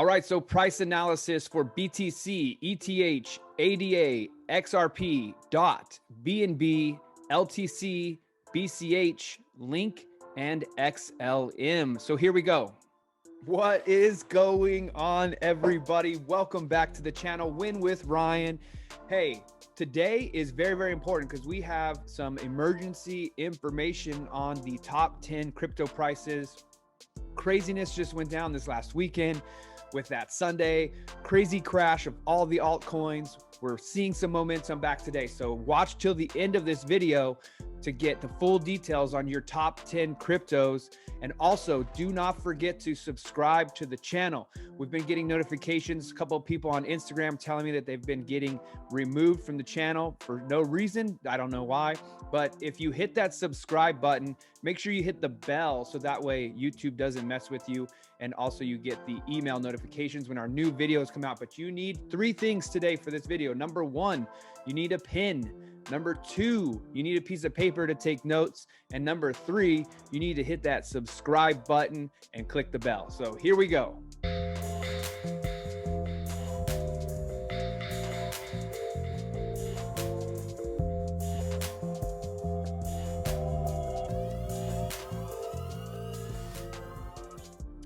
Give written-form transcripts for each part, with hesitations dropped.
All right, so price analysis for BTC, ETH, ADA, XRP, DOT, BNB, LTC, BCH, Link, and XLM. So here we go. What is going on, everybody? Welcome back to the channel, Win with Ryan. Hey, today is very, very important because we have some emergency information on the top 10 crypto prices. Craziness just went down this last weekend with that Sunday crazy crash of all the altcoins. We're seeing some momentum back today. So watch till the end of this video to get the full details on your top 10 cryptos. And also do not forget to subscribe to the channel. We've been getting notifications. A couple of people on Instagram telling me that they've been getting removed from the channel for no reason. I don't know why, but if you hit that subscribe button, make sure you hit the bell so that way YouTube doesn't mess with you. And also you get the email notifications when our new videos come out. But you need 3 things today for this video. Number 1, you need a pen. Number 2, you need a piece of paper to take notes. And number 3, you need to hit that subscribe button and click the bell. So here we go.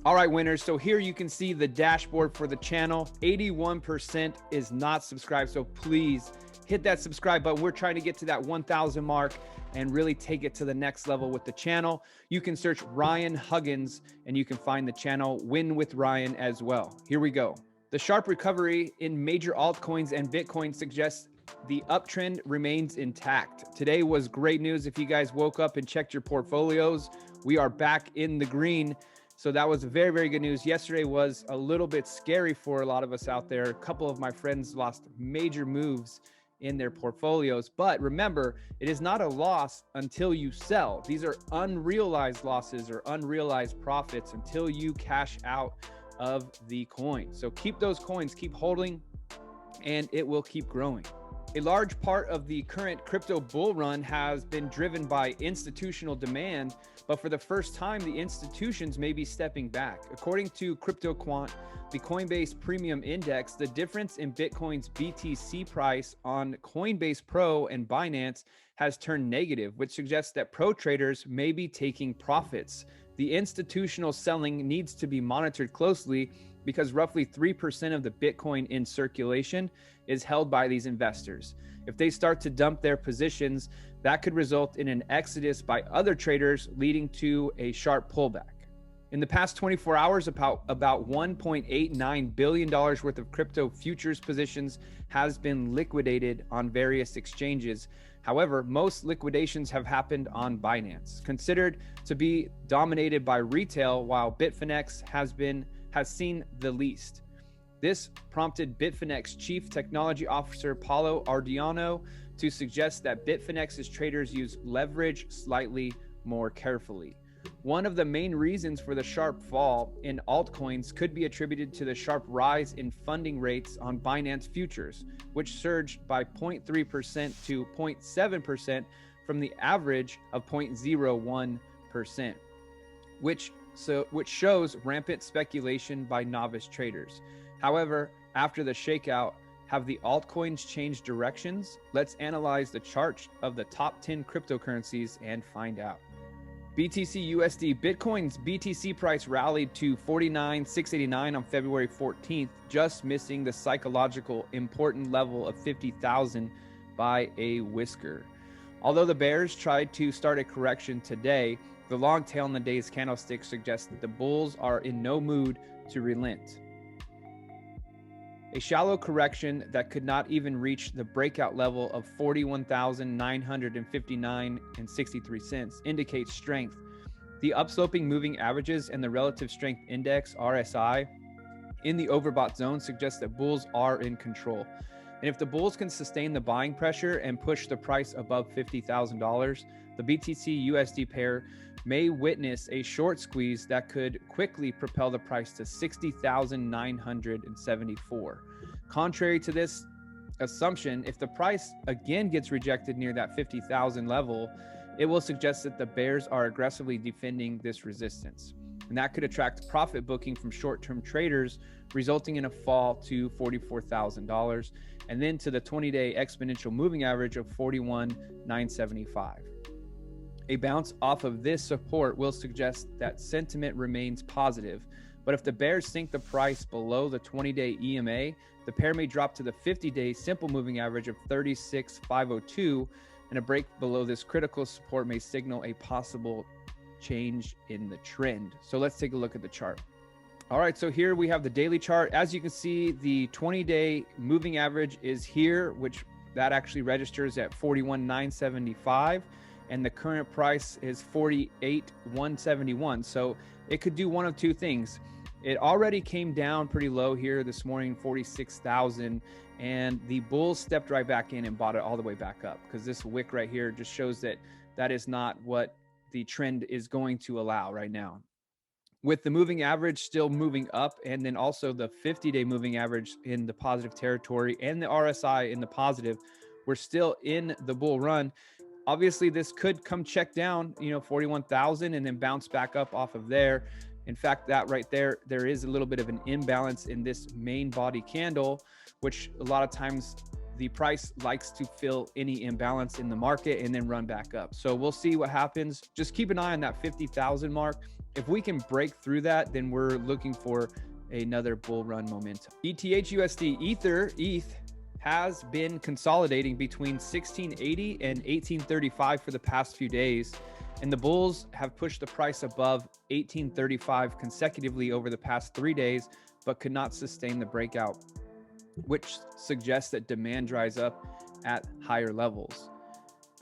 All right, winners. So here you can see the dashboard for the channel. 81% is not subscribed. So please hit that subscribe button. We're trying to get to that 1,000 mark and really take it to the next level with the channel. You can search Ryan Huggins and you can find the channel Win with Ryan as well. Here we go. The sharp recovery in major altcoins and Bitcoin suggests the uptrend remains intact. Today was great news. If you guys woke up and checked your portfolios, we are back in the green. So that was very, very good news. Yesterday was a little bit scary for a lot of us out there. A couple of my friends lost major moves in their portfolios. But remember, it is not a loss until you sell. These are unrealized losses or unrealized profits until you cash out of the coin. So keep those coins, keep holding, and it will keep growing. A large part of the current crypto bull run has been driven by institutional demand, but for the first time, the institutions may be stepping back. According to CryptoQuant, the Coinbase Premium Index, the difference in Bitcoin's BTC price on Coinbase Pro and Binance has turned negative, which suggests that pro traders may be taking profits. The institutional selling needs to be monitored closely because roughly 3% of the Bitcoin in circulation is held by these investors. If they start to dump their positions, that could result in an exodus by other traders, leading to a sharp pullback. In the past 24 hours, about $1.89 billion worth of crypto futures positions has been liquidated on various exchanges. However, most liquidations have happened on Binance, considered to be dominated by retail, while Bitfinex has seen the least. This prompted Bitfinex Chief Technology Officer Paulo Ardiano to suggest that Bitfinex's traders use leverage slightly more carefully. One of the main reasons for the sharp fall in altcoins could be attributed to the sharp rise in funding rates on Binance futures, which surged by 0.3% to 0.7% from the average of 0.01%, which shows rampant speculation by novice traders. However, after the shakeout, have the altcoins changed directions? Let's analyze the chart of the top 10 cryptocurrencies and find out. BTC USD. Bitcoin's BTC price rallied to 49,689 on February 14th, just missing the psychological important level of 50,000 by a whisker. Although the bears tried to start a correction today, the long tail in the day's candlestick suggests that the bulls are in no mood to relent. A shallow correction that could not even reach the breakout level of 41,959.63 indicates strength. The upsloping moving averages and the relative strength index, RSI, in the overbought zone suggests that bulls are in control. And if the bulls can sustain the buying pressure and push the price above $50,000, the BTC USD pair may witness a short squeeze that could quickly propel the price to 60,974. Contrary to this assumption, if the price again gets rejected near that 50,000 level, it will suggest that the bears are aggressively defending this resistance. and that could attract profit booking from short-term traders, resulting in a fall to $44,000, and then to the 20-day exponential moving average of 41,975. A bounce off of this support will suggest that sentiment remains positive, but if the bears sink the price below the 20-day EMA, the pair may drop to the 50-day simple moving average of 36,502, and a break below this critical support may signal a possible change in the trend. So let's take a look at the chart. All right, so here we have the daily chart. As you can see, the 20-day moving average is here, which that actually registers at 41,975, and the current price is 48,171. So it could do one of two things. It already came down pretty low here this morning, 46,000, and the bulls stepped right back in and bought it all the way back up, because this wick right here just shows that that is not what the trend is going to allow right now. With the moving average still moving up, and then also the 50-day moving average in the positive territory and the RSI in the positive, we're still in the bull run. Obviously, this could come check down, 41,000 and then bounce back up off of there. In fact, that right there, there is a little bit of an imbalance in this main body candle, which a lot of times the price likes to fill any imbalance in the market and then run back up. So we'll see what happens. Just keep an eye on that 50,000 mark. If we can break through that, then we're looking for another bull run momentum. ETH has been consolidating between 1680 and 1835 for the past few days, and the bulls have pushed the price above 1835 consecutively over the past 3 days, but could not sustain the breakout, which suggests that demand dries up at higher levels.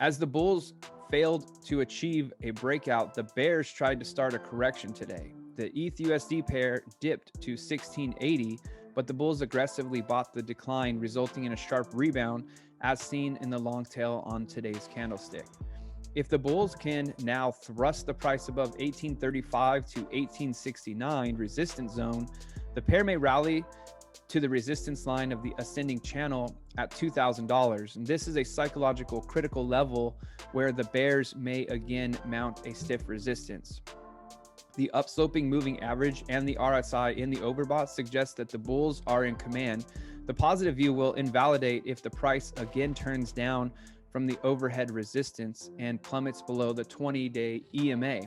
As the bulls failed to achieve a breakout, the bears tried to start a correction today. The ETH-USD pair dipped to 1680, but the bulls aggressively bought the decline, resulting in a sharp rebound as seen in the long tail on today's candlestick. If the bulls can now thrust the price above 1835 to 1869 resistance zone, the pair may rally to the resistance line of the ascending channel at $2,000. And this is a psychological critical level where the bears may again mount a stiff resistance. The upsloping moving average and the RSI in the overbought suggest that the bulls are in command. The positive view will invalidate if the price again turns down from the overhead resistance and plummets below the 20-day EMA.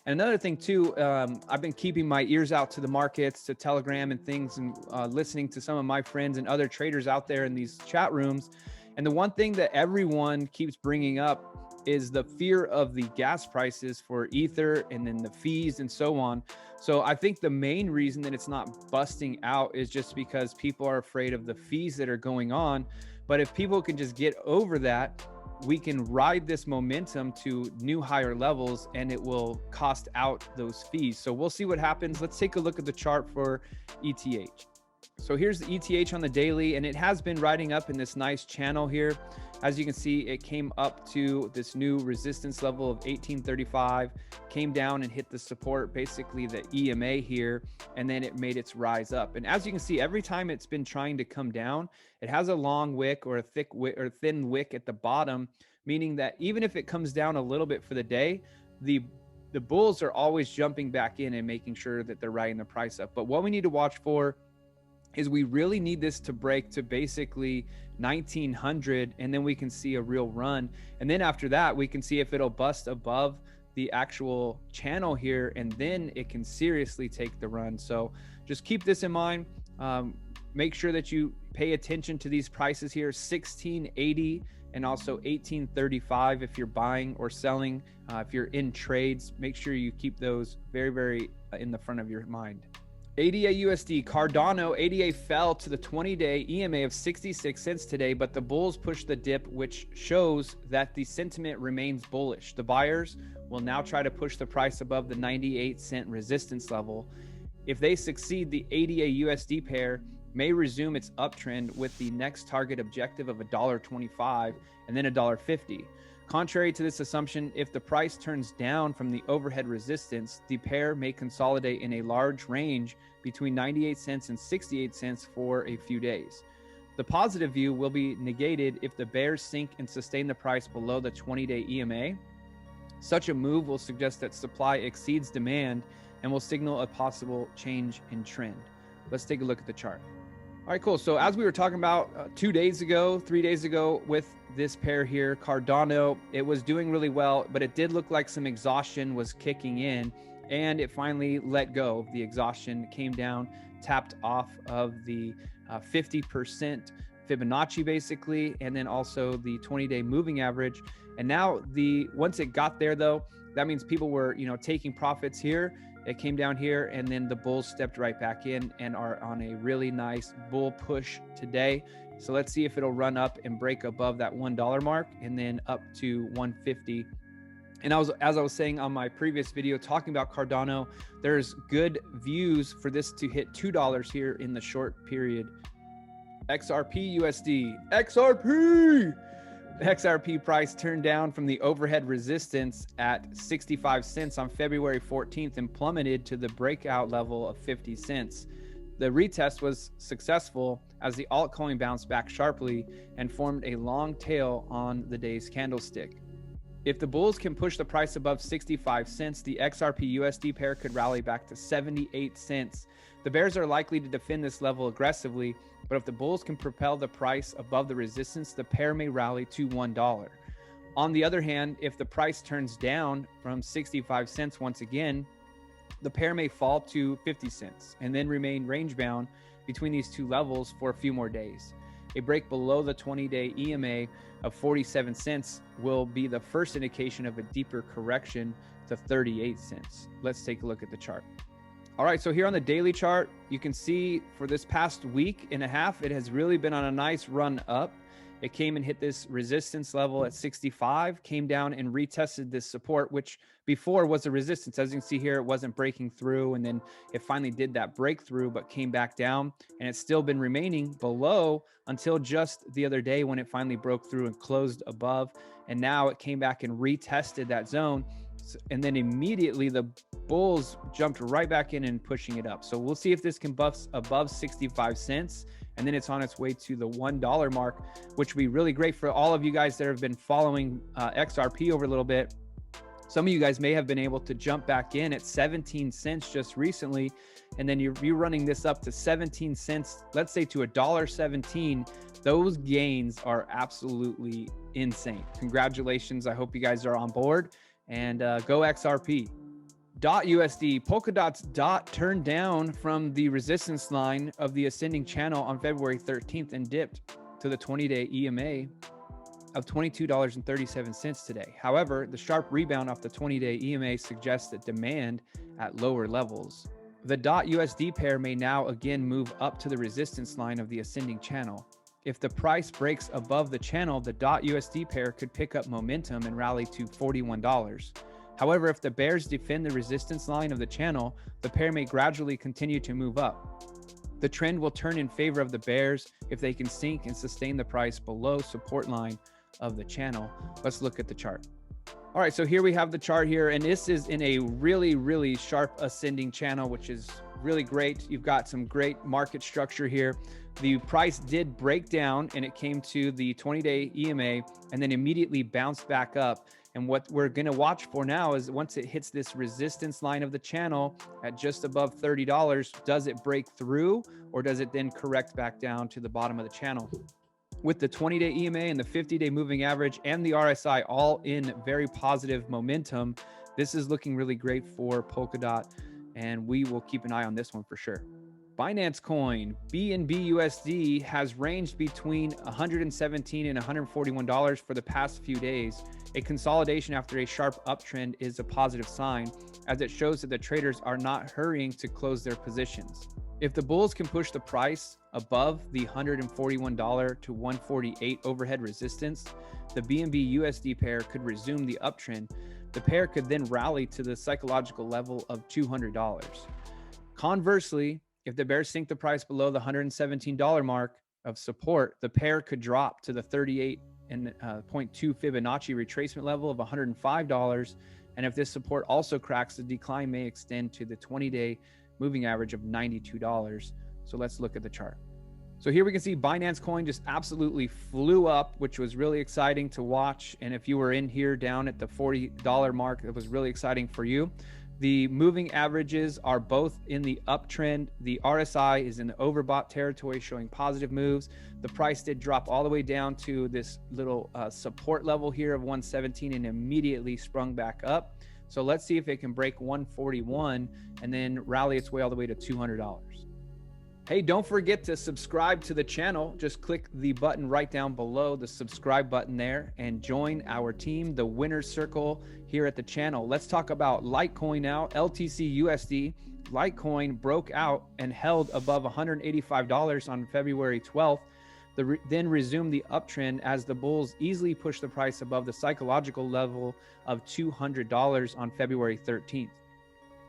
And another thing too, I've been keeping my ears out to the markets, to Telegram and things, and listening to some of my friends and other traders out there in these chat rooms. And the one thing that everyone keeps bringing up is the fear of the gas prices for Ether and then the fees and so on. So I think the main reason that it's not busting out is just because people are afraid of the fees that are going on. But if people can just get over that, we can ride this momentum to new higher levels and it will cost out those fees. So we'll see what happens. Let's take a look at the chart for ETH. So here's the ETH on the daily, and it has been riding up in this nice channel here. As you can see, it came up to this new resistance level of 1835, came down and hit the support, basically the EMA here, and then it made its rise up. And as you can see, every time it's been trying to come down, it has a long wick or a thick wick or thin wick at the bottom, meaning that even if it comes down a little bit for the day, the bulls are always jumping back in and making sure that they're riding the price up. But what we need to watch for is we really need this to break to basically 1900, and then we can see a real run. And then after that, we can see if it'll bust above the actual channel here, and then it can seriously take the run. So just keep this in mind. Make sure that you pay attention to these prices here, 1680 and also 1835 if you're buying or selling. If you're in trades, make sure you keep those very, very in the front of your mind. ADA USD, Cardano, ADA fell to the 20-day EMA of 66 cents today, but the bulls pushed the dip, which shows that the sentiment remains bullish. The buyers will now try to push the price above the 98-cent resistance level. If they succeed, the ADA USD pair may resume its uptrend with the next target objective of $1.25 and then $1.50. Contrary to this assumption, if the price turns down from the overhead resistance, the pair may consolidate in a large range between 98 cents and 68 cents for a few days. The positive view will be negated if the bears sink and sustain the price below the 20-day EMA. Such a move will suggest that supply exceeds demand and will signal a possible change in trend. Let's take a look at the chart. All right, cool. So as we were talking about 2 days ago, 3 days ago with this pair here, Cardano, it was doing really well, but it did look like some exhaustion was kicking in, and it finally let go. The exhaustion came down, tapped off of the 50% Fibonacci basically, and then also the 20-day moving average. And now once it got there though, that means people were, taking profits here. It came down here, and then the bulls stepped right back in and are on a really nice bull push today. So let's see if it'll run up and break above that $1 mark and then up to 150. And as I was saying on my previous video talking about Cardano, there's good views for this to hit $2 here in the short period. XRP USD, XRP! The XRP price turned down from the overhead resistance at 65 cents on February 14th and plummeted to the breakout level of 50 cents. The retest was successful as the altcoin bounced back sharply and formed a long tail on the day's candlestick. If the bulls can push the price above 65 cents, the XRP USD pair could rally back to 78 cents. The bears are likely to defend this level aggressively, but if the bulls can propel the price above the resistance, the pair may rally to $1. On the other hand, if the price turns down from 65 cents once again, the pair may fall to 50 cents and then remain range bound between these two levels for a few more days. A break below the 20-day EMA of 47 cents will be the first indication of a deeper correction to 38 cents. Let's take a look at the chart. All right, so here on the daily chart, you can see for this past week and a half, it has really been on a nice run up. It came and hit this resistance level at 65, came down and retested this support, which before was a resistance. As you can see here, it wasn't breaking through, and then it finally did that breakthrough, but came back down, and it's still been remaining below until just the other day when it finally broke through and closed above. And now it came back and retested that zone. And then immediately the bulls jumped right back in and pushing it up. So we'll see if this can buff above 65 cents. And then it's on its way to the $1 mark, which would be really great for all of you guys that have been following XRP over a little bit. Some of you guys may have been able to jump back in at 17 cents just recently. And then you're running this up to 17 cents, let's say to $1.17. Those gains are absolutely insane. Congratulations. I hope you guys are on board. And go XRP. USD, Polkadot's dot turned down from the resistance line of the ascending channel on February 13th and dipped to the 20-day EMA of $22.37 today. However, the sharp rebound off the 20-day EMA suggests that demand at lower levels. The USD pair may now again move up to the resistance line of the ascending channel. If the price breaks above the channel, the USD pair could pick up momentum and rally to $41. However, if the bears defend the resistance line of the channel, the pair may gradually continue to move up. The trend will turn in favor of the bears if they can sink and sustain the price below support line of the channel. Let's look at the chart. All right, so here we have the chart here, and this is in a really, really sharp ascending channel, which is really great. You've got some great market structure here. The price did break down and it came to the 20-day EMA and then immediately bounced back up. And what we're going to watch for now is once it hits this resistance line of the channel at just above $30, does it break through or does it then correct back down to the bottom of the channel? With the 20-day EMA and the 50-day moving average and the RSI all in very positive momentum, this is looking really great for Polkadot, and we will keep an eye on this one for sure. Binance Coin, BNB USD, has ranged between $117 and $141 for the past few days. A consolidation after a sharp uptrend is a positive sign, as it shows that the traders are not hurrying to close their positions. If the bulls can push the price above the $141 to $148 overhead resistance, the BNB USD pair could resume the uptrend. The pair could then rally to the psychological level of $200. Conversely, if the bears sink the price below the $117 mark of support, the pair could drop to the 38.2 Fibonacci retracement level of $105. And if this support also cracks, the decline may extend to the 20-day moving average of $92. So let's look at the chart. So here we can see Binance Coin just absolutely flew up, which was really exciting to watch. And if you were in here down at the $40 mark, it was really exciting for you. The moving averages are both in the uptrend. The RSI is in the overbought territory, showing positive moves. The price did drop all the way down to this little support level here of 117 and immediately sprung back up. So let's see if it can break 141 and then rally its way all the way to $200. Hey, don't forget to subscribe to the channel. Just click the button right down below, the subscribe button there, and join our team, the winner's circle here at the channel. Let's talk about Litecoin now, LTC USD. Litecoin broke out and held above $185 on February 12th, then resumed the uptrend as the bulls easily pushed the price above the psychological level of $200 on February 13th.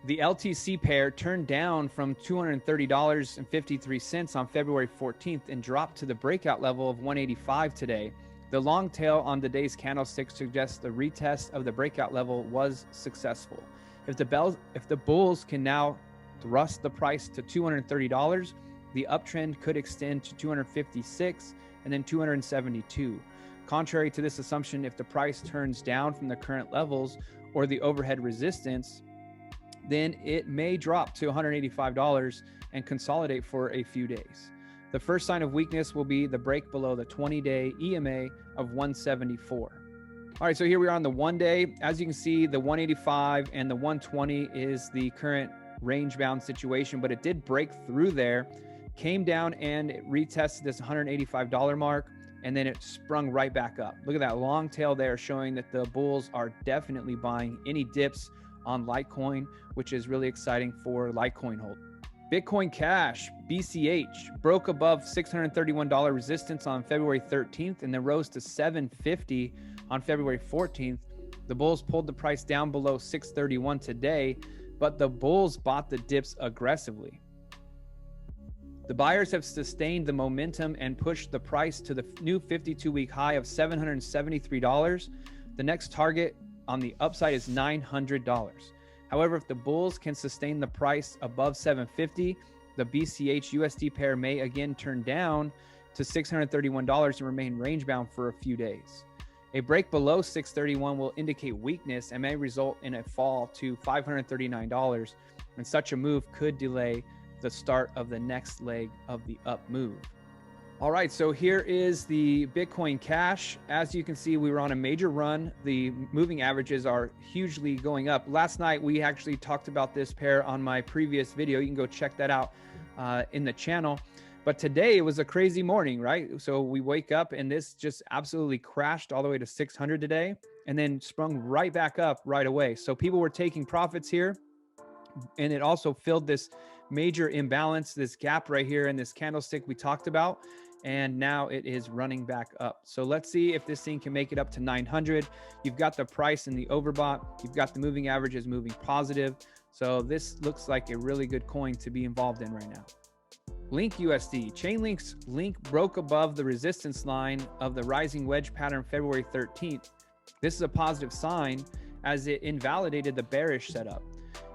The LTC pair turned down from $230.53 on February 14th and dropped to the breakout level of 185 today. The long tail on the day's candlestick suggests the retest of the breakout level was successful. If the bulls can now thrust the price to $230, the uptrend could extend to 256 and then 272. Contrary to this assumption, if the price turns down from the current levels or the overhead resistance, then it may drop to $185 and consolidate for a few days. The first sign of weakness will be the break below the 20-day EMA of 174. All right, so here we are on the 1 day. As you can see, the 185 and the 120 is the current range-bound situation, but it did break through there, came down and it retested this $185 mark, and then it sprung right back up. Look at that long tail there showing that the bulls are definitely buying any dips on Litecoin, which is really exciting for Litecoin holders. Bitcoin Cash, BCH, broke above $631 resistance on February 13th and then rose to $750 on February 14th. The bulls pulled the price down below $631 today, but the bulls bought the dips aggressively. The buyers have sustained the momentum and pushed the price to the new 52-week high of $773. The next target on the upside is $900. However, if the bulls can sustain the price above $750, the BCH USD pair may again turn down to $631 and remain range bound for a few days. A break below $631 will indicate weakness and may result in a fall to $539, and such a move could delay the start of the next leg of the up move. All right, so here is the Bitcoin Cash. As you can see, we were on a major run. The moving averages are hugely going up. Last night, we actually talked about this pair on my previous video. You can go check that out in the channel. But today, it was a crazy morning, right? So we wake up and this just absolutely crashed all the way to 600 today and then sprung right back up right away. So people were taking profits here, and it also filled this major imbalance, this gap right here in this candlestick we talked about. And now it is running back up. So let's see if this thing can make it up to 900. You've got the price in the overbought. You've got the moving averages moving positive. So this looks like a really good coin to be involved in right now. Link USD. Chainlink's link broke above the resistance line of the rising wedge pattern February 13th. This is a positive sign as it invalidated the bearish setup.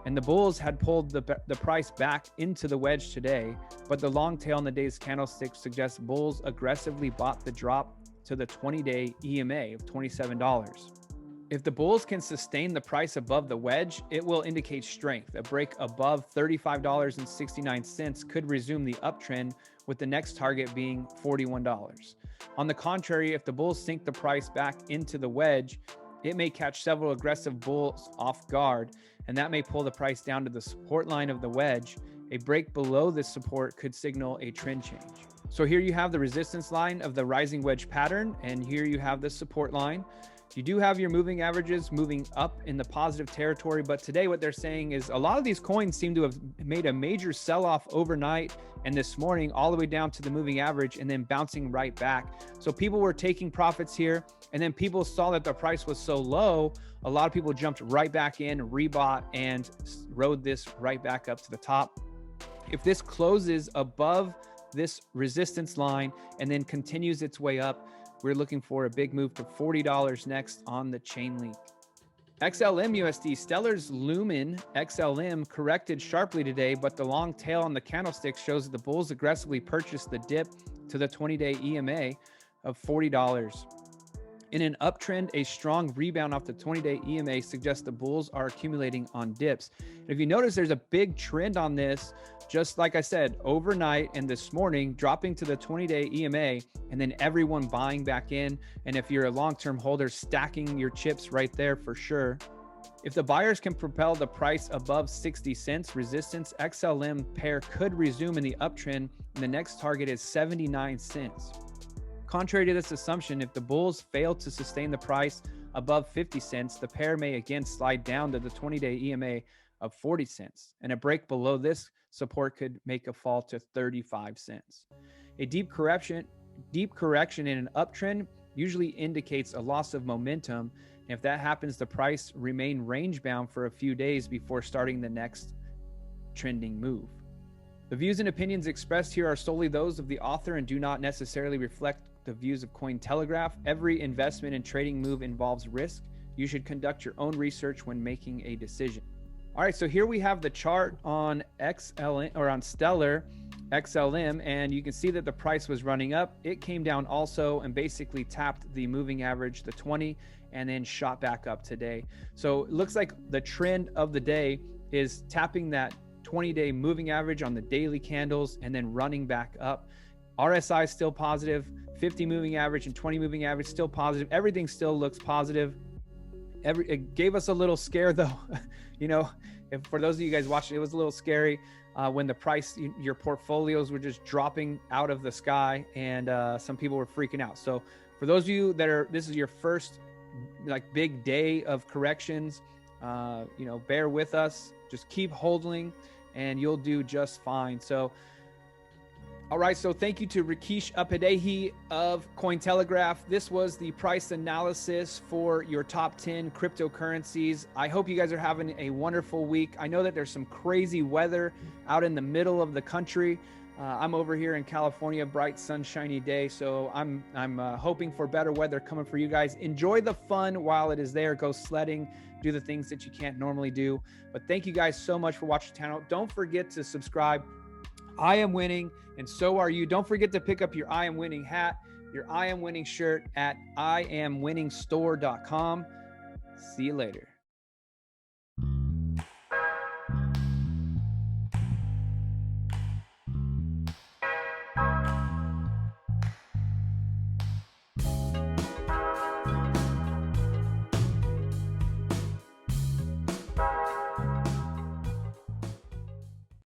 And the bulls had pulled the price back into the wedge today, but the long tail in the day's candlestick suggests bulls aggressively bought the drop to the 20-day EMA of $27. If the bulls can sustain the price above the wedge, it will indicate strength. A break above $35.69 could resume the uptrend, with the next target being $41. On the contrary, if the bulls sink the price back into the wedge, it may catch several aggressive bulls off guard, and that may pull the price down to the support line of the wedge. A break below this support could signal a trend change. So here you have the resistance line of the rising wedge pattern, and here you have the support line. You do have your moving averages moving up in the positive territory, but today what they're saying is a lot of these coins seem to have made a major sell-off overnight and this morning all the way down to the moving average and then bouncing right back. So people were taking profits here, and then people saw that the price was so low, a lot of people jumped right back in, rebought, and rode this right back up to the top. If this closes above this resistance line and then continues its way up, we're looking for a big move to $40 next on the Chainlink. XLM USD, Stellar's Lumen XLM corrected sharply today, but the long tail on the candlestick shows that the bulls aggressively purchased the dip to the 20-day EMA of $40. In an uptrend, a strong rebound off the 20-day EMA suggests the bulls are accumulating on dips. And if you notice, there's a big trend on this, just like I said, overnight and this morning, dropping to the 20-day EMA, and then everyone buying back in. And if you're a long-term holder, stacking your chips right there for sure. If the buyers can propel the price above 60 cents, resistance XLM pair could resume in the uptrend, and the next target is 79 cents. Contrary to this assumption, if the bulls fail to sustain the price above 50 cents, the pair may again slide down to the 20-day EMA of 40 cents, and a break below this support could make a fall to 35 cents. A deep correction in an uptrend usually indicates a loss of momentum. And if that happens, the price remain range bound for a few days before starting the next trending move. The views and opinions expressed here are solely those of the author and do not necessarily reflect the views of Cointelegraph. Every investment and trading move involves risk. You should conduct your own research when making a decision. All right, so here we have the chart on XLM or on Stellar XLM, and you can see that the price was running up. It came down also and basically tapped the moving average, the 20, and then shot back up today. So it looks like the trend of the day is tapping that 20-day moving average on the daily candles and then running back up. RSI is still positive, 50 moving average and 20 moving average still positive. Everything still looks positive. It gave us a little scare though. You know, if for those of you guys watching, it was a little scary when the price, your portfolios were just dropping out of the sky, and some people were freaking out. So for those of you that are, this is your first like big day of corrections, you know, bear with us, just keep holding and you'll do just fine. So all right, so thank you to Rakesh Upadhyay of Cointelegraph. This was the price analysis for your top 10 cryptocurrencies. I hope you guys are having a wonderful week. I know that there's some crazy weather out in the middle of the country. I'm over here in California, bright sunshiny day. So I'm hoping for better weather coming for you guys. Enjoy the fun while it is there. Go sledding, do the things that you can't normally do. But thank you guys so much for watching the channel. Don't forget to subscribe. I am winning, and so are you. Don't forget to pick up your I am winning hat, your I am winning shirt at IamWinningstore.com. See you later.